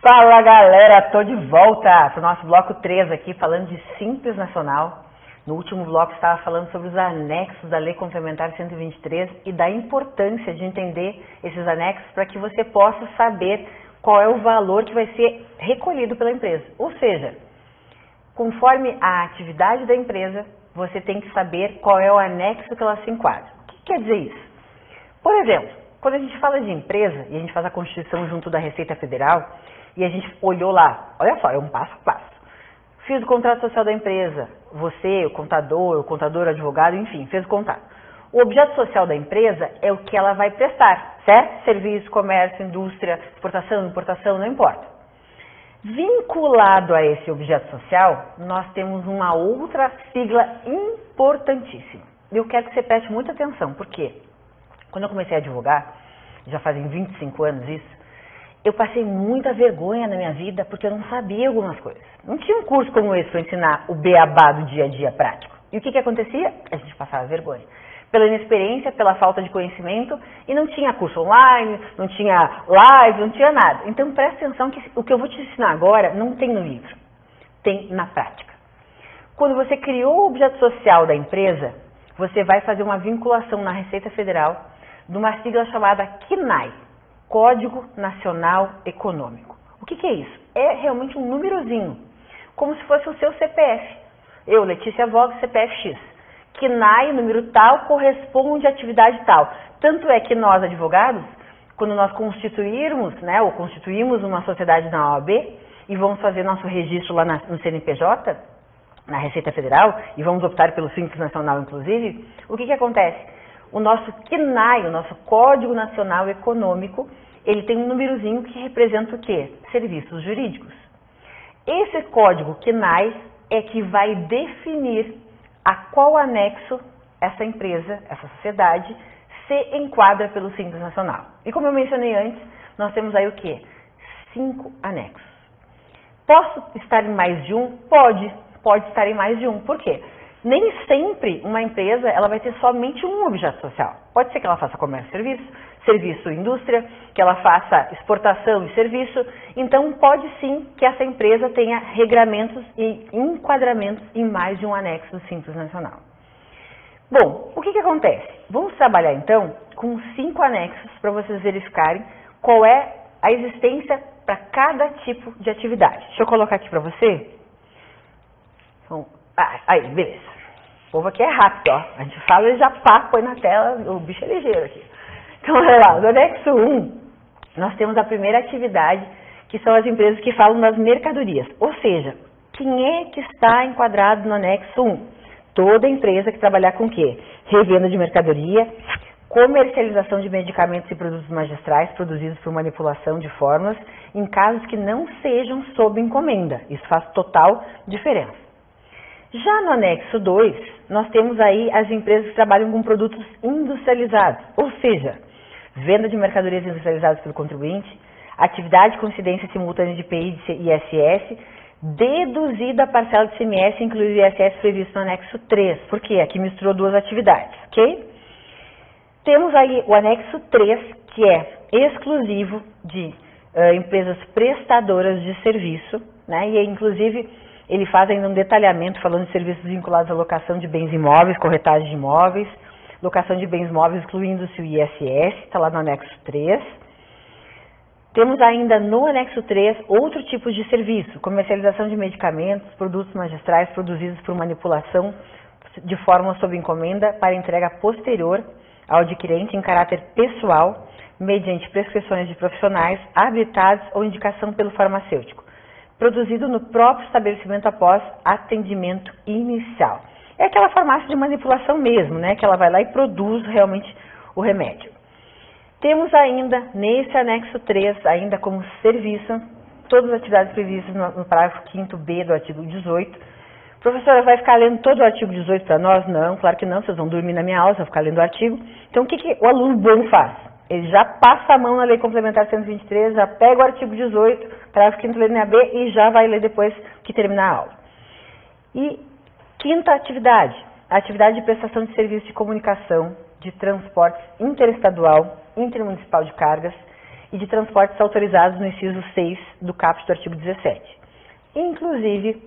Fala galera, tô de volta para o nosso bloco 3 aqui, falando de Simples Nacional. No último bloco estava falando sobre os anexos da Lei Complementar 123 e da importância de entender esses anexos para que você possa saber qual é o valor que vai ser recolhido pela empresa. Ou seja, conforme a atividade da empresa, você tem que saber qual é o anexo que ela se enquadra. O que quer dizer isso? Por exemplo, quando a gente fala de empresa e a gente faz a Constituição junto da Receita Federal e a gente olhou lá, olha só, é um passo a passo. Fiz o contrato social da empresa, você, o contador, advogado, enfim, fez o contrato. O objeto social da empresa é o que ela vai prestar, certo? Serviço, comércio, indústria, exportação, importação, não importa. Vinculado a esse objeto social, nós temos uma outra sigla importantíssima. Eu quero que você preste muita atenção, porque quando eu comecei a advogar, já fazem 25 anos isso, eu passei muita vergonha na minha vida porque eu não sabia algumas coisas. Não tinha um curso como esse para ensinar o beabá do dia a dia prático. E o que acontecia? A gente passava vergonha. Pela inexperiência, pela falta de conhecimento, e não tinha curso online, não tinha live, não tinha nada. Então presta atenção que o que eu vou te ensinar agora não tem no livro, tem na prática. Quando você criou o objeto social da empresa, você vai fazer uma vinculação na Receita Federal de uma sigla chamada CNAE, Código Nacional Econômico. O que é isso? É realmente um númerozinho, como se fosse o seu CPF. Eu, Letícia Vogue, CPF X. CNAE, número tal, corresponde à atividade tal. Tanto é que nós, advogados, quando nós constituímos uma sociedade na OAB e vamos fazer nosso registro lá no CNPJ, na Receita Federal, e vamos optar pelo Simples Nacional, inclusive, o que acontece? O nosso CNAE, o nosso Código Nacional Econômico, ele tem um númerozinho que representa o quê? Serviços jurídicos. Esse código CNAE é que vai definir a qual anexo essa empresa, essa sociedade, se enquadra pelo Simples Nacional. E como eu mencionei antes, nós temos aí o quê? 5 anexos. Posso estar em mais de um? Pode estar em mais de um. Por quê? Nem sempre uma empresa ela vai ter somente um objeto social. Pode ser que ela faça comércio e serviço, serviço e indústria, que ela faça exportação e serviço. Então, pode sim que essa empresa tenha regramentos e enquadramentos em mais de um anexo do Simples Nacional. Bom, o que acontece? Vamos trabalhar então com 5 anexos para vocês verificarem qual é a existência para cada tipo de atividade. Deixa eu colocar aqui para você. Então, aí, beleza. O povo aqui é rápido, ó. A gente fala e já põe na tela, o bicho é ligeiro aqui. Então, olha lá, no anexo 1, nós temos a primeira atividade, que são as empresas que falam das mercadorias. Ou seja, quem é que está enquadrado no anexo 1? Toda empresa que trabalhar com o quê? Revenda de mercadoria, comercialização de medicamentos e produtos magistrais produzidos por manipulação de fórmulas, em casos que não sejam sob encomenda. Isso faz total diferença. Já no anexo 2, nós temos aí as empresas que trabalham com produtos industrializados, ou seja, venda de mercadorias industrializadas pelo contribuinte, atividade com incidência simultânea de IPI e ISS, deduzida a parcela de ICMS, incluindo o ISS previsto no anexo 3, porque aqui misturou duas atividades, ok? Temos aí o anexo 3, que é exclusivo de empresas prestadoras de serviço, né? E inclusive ele faz ainda um detalhamento falando de serviços vinculados à locação de bens imóveis, corretagem de imóveis, locação de bens móveis, incluindo-se o ISS, está lá no anexo 3. Temos ainda no anexo 3 outro tipo de serviço, comercialização de medicamentos, produtos magistrais produzidos por manipulação de forma sob encomenda para entrega posterior ao adquirente em caráter pessoal, mediante prescrições de profissionais, habilitados ou indicação pelo farmacêutico, produzido no próprio estabelecimento após atendimento inicial. É aquela farmácia de manipulação mesmo, né? Que ela vai lá e produz realmente o remédio. Temos ainda, nesse anexo 3, ainda como serviço, todas as atividades previstas no parágrafo 5º do artigo 18. Professora, vai ficar lendo todo o artigo 18 para nós? Não, claro que não, vocês vão dormir na minha aula, vão ficar lendo o artigo. Então, o que o aluno bom faz? Ele já passa a mão na Lei Complementar 123, já pega o artigo 18, parágrafo 5º letra B e já vai ler depois que terminar a aula. E quinta atividade, a atividade de prestação de serviço de comunicação, de transportes interestadual, intermunicipal de cargas e de transportes autorizados no inciso 6 do caput do artigo 17. Inclusive,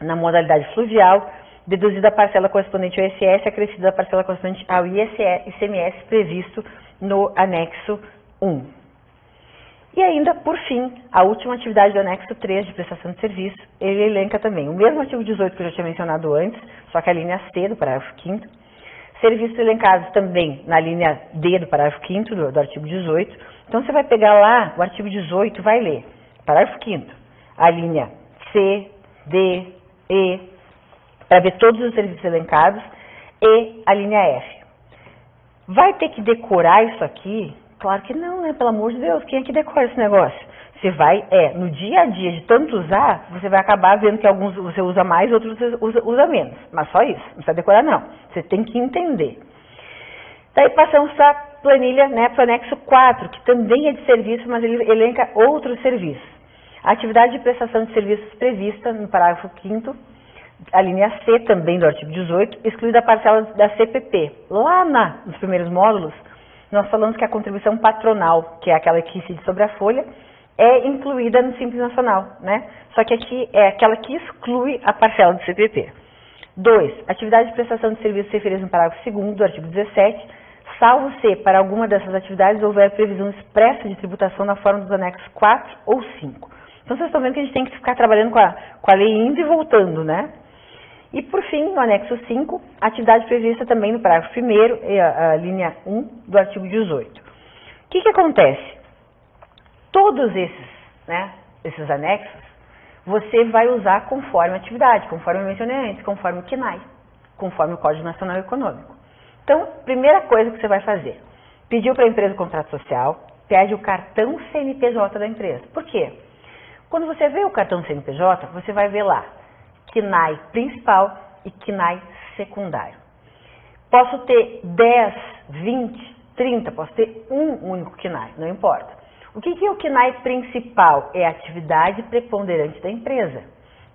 na modalidade fluvial, deduzida a parcela correspondente ao ISS, acrescida a parcela correspondente ao ICMS previsto no anexo 1. E ainda, por fim, a última atividade do anexo 3 de prestação de serviço, ele elenca também o mesmo artigo 18 que eu já tinha mencionado antes, só que a linha C do parágrafo 5º, serviços elencados também na linha D do parágrafo 5º do artigo 18. Então, você vai pegar lá o artigo 18 e vai ler, parágrafo 5º, a linha C, D, E, para ver todos os serviços elencados, e a linha F. Vai ter que decorar isso aqui? Claro que não, né? Pelo amor de Deus, quem é que decora esse negócio? Você vai, no dia a dia, de tanto usar, você vai acabar vendo que alguns você usa mais, outros você usa menos. Mas só isso, não precisa decorar não. Você tem que entender. Daí passamos para a planilha, né, para o anexo 4, que também é de serviço, mas ele elenca outros serviços. A atividade de prestação de serviços prevista no parágrafo 5º, a linha C também do artigo 18, excluída a parcela da CPP. Lá nos primeiros módulos, nós falamos que a contribuição patronal, que é aquela que incide sobre a folha, é incluída no Simples Nacional, né? Só que aqui é aquela que exclui a parcela do CPP. 2. Atividade de prestação de serviços referidas no parágrafo 2º do artigo 17, salvo se, para alguma dessas atividades, houver previsão expressa de tributação na forma dos anexos 4 ou 5. Então, vocês estão vendo que a gente tem que ficar trabalhando com a lei indo e voltando, né? E, por fim, no anexo 5, atividade prevista também no parágrafo 1º, a linha 1 do artigo 18. O que acontece? Todos esses anexos, você vai usar conforme a atividade, conforme eu mencionei antes, conforme o CNAE, conforme o Código Nacional Econômico. Então, primeira coisa que você vai fazer, pediu para a empresa o contrato social, pede o cartão CNPJ da empresa. Por quê? Quando você vê o cartão CNPJ, você vai ver lá CNAE principal e CNAE secundário. Posso ter 10, 20, 30, posso ter um único CNAE, não importa. O que é o CNAE principal? É a atividade preponderante da empresa.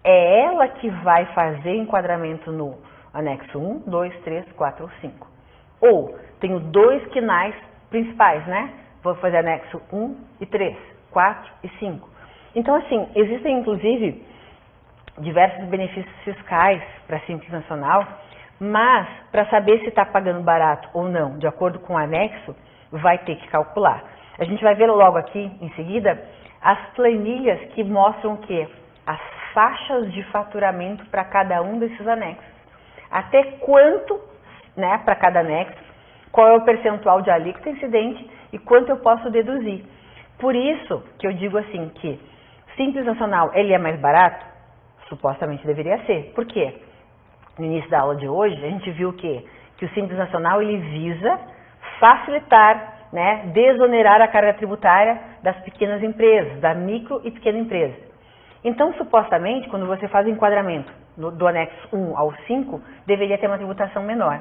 É ela que vai fazer enquadramento no anexo 1, 2, 3, 4 ou 5. Ou, tenho 2 CNAEs principais, né? Vou fazer anexo 1 e 3, 4 e 5. Então, assim, existem, inclusive, diversos benefícios fiscais para Simples Nacional, mas, para saber se está pagando barato ou não, de acordo com o anexo, vai ter que calcular. A gente vai ver logo aqui, em seguida, as planilhas que mostram o quê? As faixas de faturamento para cada um desses anexos. Até quanto, né, para cada anexo, qual é o percentual de alíquota incidente e quanto eu posso deduzir. Por isso que eu digo assim que Simples Nacional, ele é mais barato? Supostamente deveria ser. Por quê? No início da aula de hoje, a gente viu que o Simples Nacional, ele visa facilitar, né, desonerar a carga tributária das pequenas empresas, da micro e pequena empresa. Então, supostamente, quando você faz o enquadramento do anexo 1 ao 5, deveria ter uma tributação menor,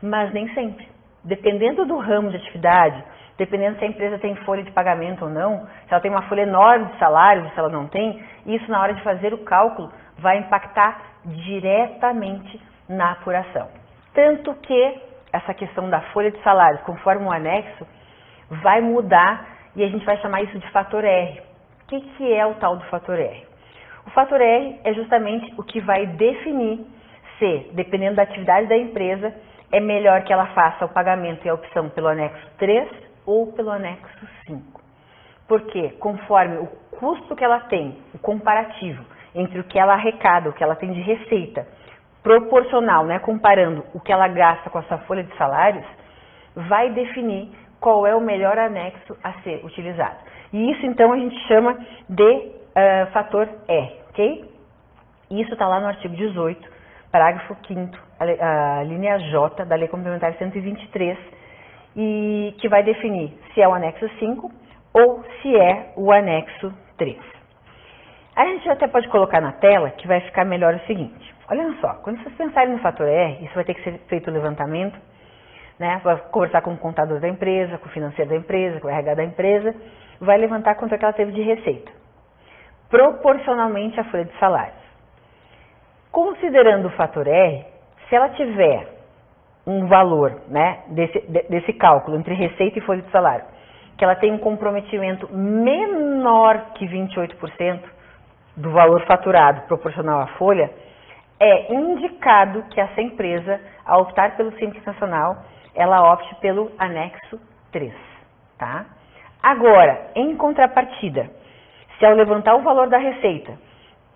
mas nem sempre. Dependendo do ramo de atividade, dependendo se a empresa tem folha de pagamento ou não, se ela tem uma folha enorme de salários, se ela não tem, isso na hora de fazer o cálculo vai impactar diretamente na apuração. Tanto que essa questão da folha de salários, conforme o anexo, vai mudar e a gente vai chamar isso de fator R. O que é o tal do fator R? O fator R é justamente o que vai definir se, dependendo da atividade da empresa, é melhor que ela faça o pagamento e a opção pelo anexo 3 ou pelo anexo 5. Porque, conforme o custo que ela tem, o comparativo entre o que ela arrecada, o que ela tem de receita, proporcional, né, comparando o que ela gasta com a sua folha de salários, vai definir qual é o melhor anexo a ser utilizado. E isso, então, a gente chama de fator R, ok? Isso está lá no artigo 18, parágrafo 5º, a linha J da Lei Complementar 123, e que vai definir se é o anexo 5 ou se é o anexo 3. A gente até pode colocar na tela que vai ficar melhor o seguinte. Olha só, quando vocês pensarem no fator R, isso vai ter que ser feito o levantamento, né? Vai conversar com o contador da empresa, com o financeiro da empresa, com o RH da empresa, vai levantar quanto é que ela teve de receita, proporcionalmente à folha de salários. Considerando o fator R, se ela tiver um valor, né, desse cálculo entre receita e folha de salário que ela tem um comprometimento menor que 28% do valor faturado proporcional à folha, é indicado que essa empresa, ao optar pelo Simples Nacional, ela opte pelo anexo 3, tá? Agora, em contrapartida, se ao levantar o valor da receita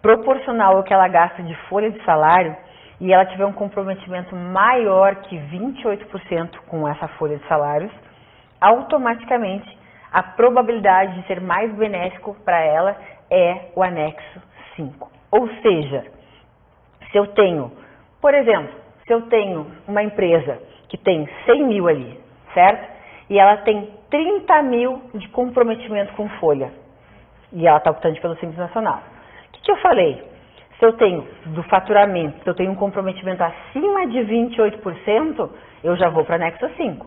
proporcional ao que ela gasta de folha de salário e ela tiver um comprometimento maior que 28% com essa folha de salários, automaticamente a probabilidade de ser mais benéfico para ela é o anexo 5. Ou seja, se eu tenho, por exemplo, se eu tenho uma empresa que tem 100 mil ali, certo? E ela tem 30 mil de comprometimento com folha, e ela está optando pelo Simples Nacional. O que eu falei? Se eu tenho do faturamento, se eu tenho um comprometimento acima de 28%, eu já vou para anexo 5.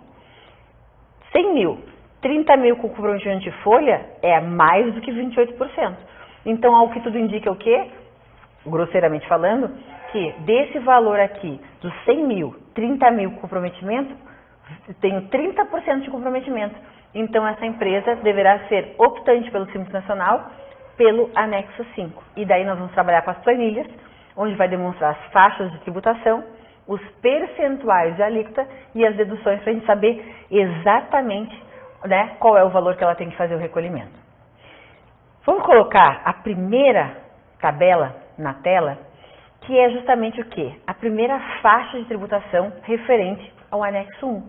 100 mil, 30 mil com comprometimento de folha é mais do que 28%. Então, ao que tudo indica o quê? Grosseiramente falando, que desse valor aqui, dos 100 mil, 30 mil com comprometimento, tenho 30% de comprometimento. Então, essa empresa deverá ser optante pelo Simples Nacional pelo anexo 5. E daí nós vamos trabalhar com as planilhas, onde vai demonstrar as faixas de tributação, os percentuais de alíquota e as deduções para a gente saber exatamente, né, qual é o valor que ela tem que fazer o recolhimento. Vamos colocar a primeira tabela na tela, que é justamente o quê? A primeira faixa de tributação referente ao anexo 1. O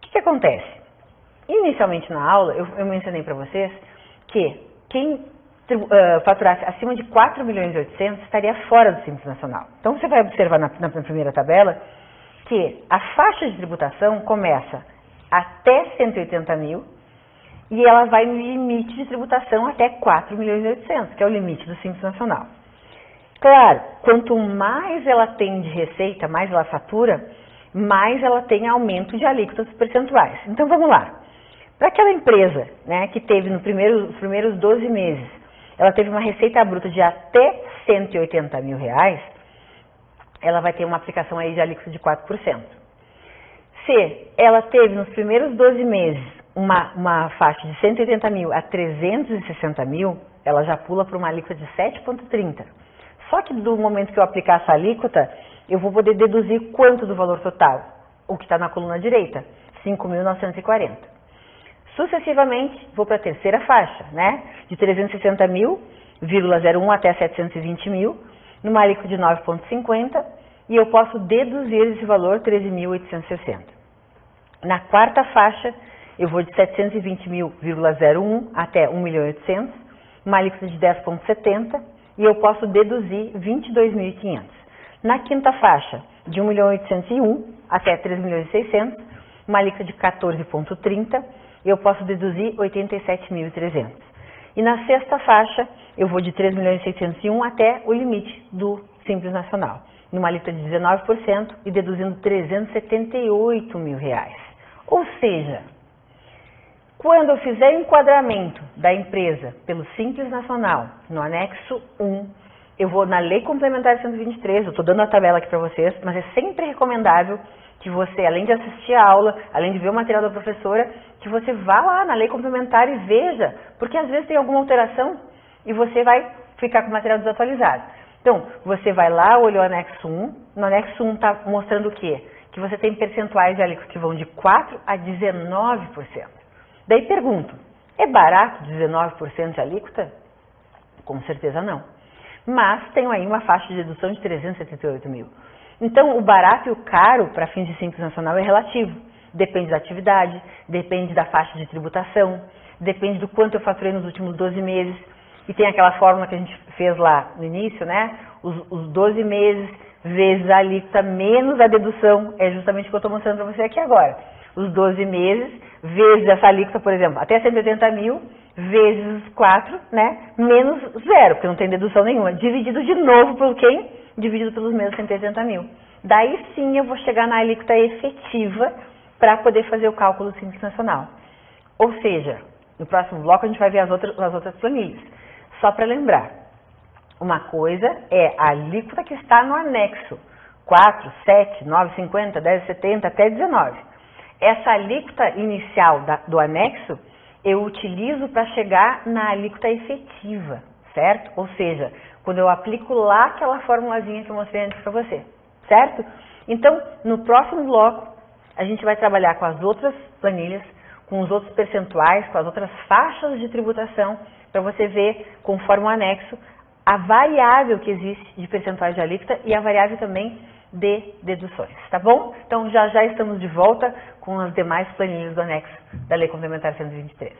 que acontece? Inicialmente na aula, eu mencionei para vocês que quem faturasse acima de 4 milhões e 800 estaria fora do Simples Nacional. Então, você vai observar na primeira tabela que a faixa de tributação começa até 180 mil e ela vai no limite de tributação até 4 milhões e 800, que é o limite do Simples Nacional. Claro, quanto mais ela tem de receita, mais ela fatura, mais ela tem aumento de alíquotas percentuais. Então, vamos lá. Para aquela empresa, né, que teve nos primeiros 12 meses, ela teve uma receita bruta de até 180 mil reais, ela vai ter uma aplicação aí de alíquota de 4%. Se ela teve nos primeiros 12 meses uma faixa de 180 mil a 360 mil, ela já pula para uma alíquota de 7,30%. Só que do momento que eu aplicar essa alíquota, eu vou poder deduzir quanto do valor total? O que está na coluna direita, 5.940. Sucessivamente, vou para a terceira faixa, né? De 360 mil,01 até 720 mil, numa alíquota de 9,50, e eu posso deduzir esse valor 13.860. Na quarta faixa, eu vou de 720 mil,01 até 1.800.000, uma alíquota de 10,70, e eu posso deduzir 22.500. Na quinta faixa, de 1.801 até 3.600.000, uma alíquota de 14,30, eu posso deduzir 87.300. E na sexta faixa, eu vou de 3.601 até o limite do Simples Nacional, numa alíquota de 19% e deduzindo 378 mil reais. Ou seja, quando eu fizer o enquadramento da empresa pelo Simples Nacional, no anexo 1, eu vou na Lei Complementar 123, eu estou dando a tabela aqui para vocês, mas é sempre recomendável que você, além de assistir a aula, além de ver o material da professora, que você vá lá na Lei Complementar e veja, porque às vezes tem alguma alteração e você vai ficar com o material desatualizado. Então, você vai lá, olha o anexo 1, no anexo 1 está mostrando o quê? Que você tem percentuais de alíquota que vão de 4% a 19%. Daí pergunto, é barato 19% de alíquota? Com certeza não. Mas tenho aí uma faixa de dedução de 378 mil. Então, o barato e o caro para fins de Simples Nacional é relativo. Depende da atividade, depende da faixa de tributação, depende do quanto eu faturei nos últimos 12 meses. E tem aquela fórmula que a gente fez lá no início, né? Os 12 meses vezes a alíquota menos a dedução, é justamente o que eu estou mostrando para você aqui agora. Os 12 meses vezes essa alíquota, por exemplo, até 180 mil, vezes 4, né? Menos 0, porque não tem dedução nenhuma. Dividido de novo por quem? Dividido pelos meus 180 mil. Daí sim eu vou chegar na alíquota efetiva para poder fazer o cálculo do Simples Nacional. Ou seja, no próximo bloco a gente vai ver as outras planilhas. Só para lembrar, uma coisa é a alíquota que está no anexo, 4, 7, 9,50, 10,70 até 19. essa alíquota inicial do anexo eu utilizo para chegar na alíquota efetiva, certo? Ou seja, quando eu aplico lá aquela formulazinha que eu mostrei antes para você, certo? Então, no próximo bloco, a gente vai trabalhar com as outras planilhas, com os outros percentuais, com as outras faixas de tributação, para você ver, conforme o anexo, a variável que existe de percentuais de alíquota e a variável também de deduções, tá bom? Então, já estamos de volta com as demais planilhas do anexo da Lei Complementar 123.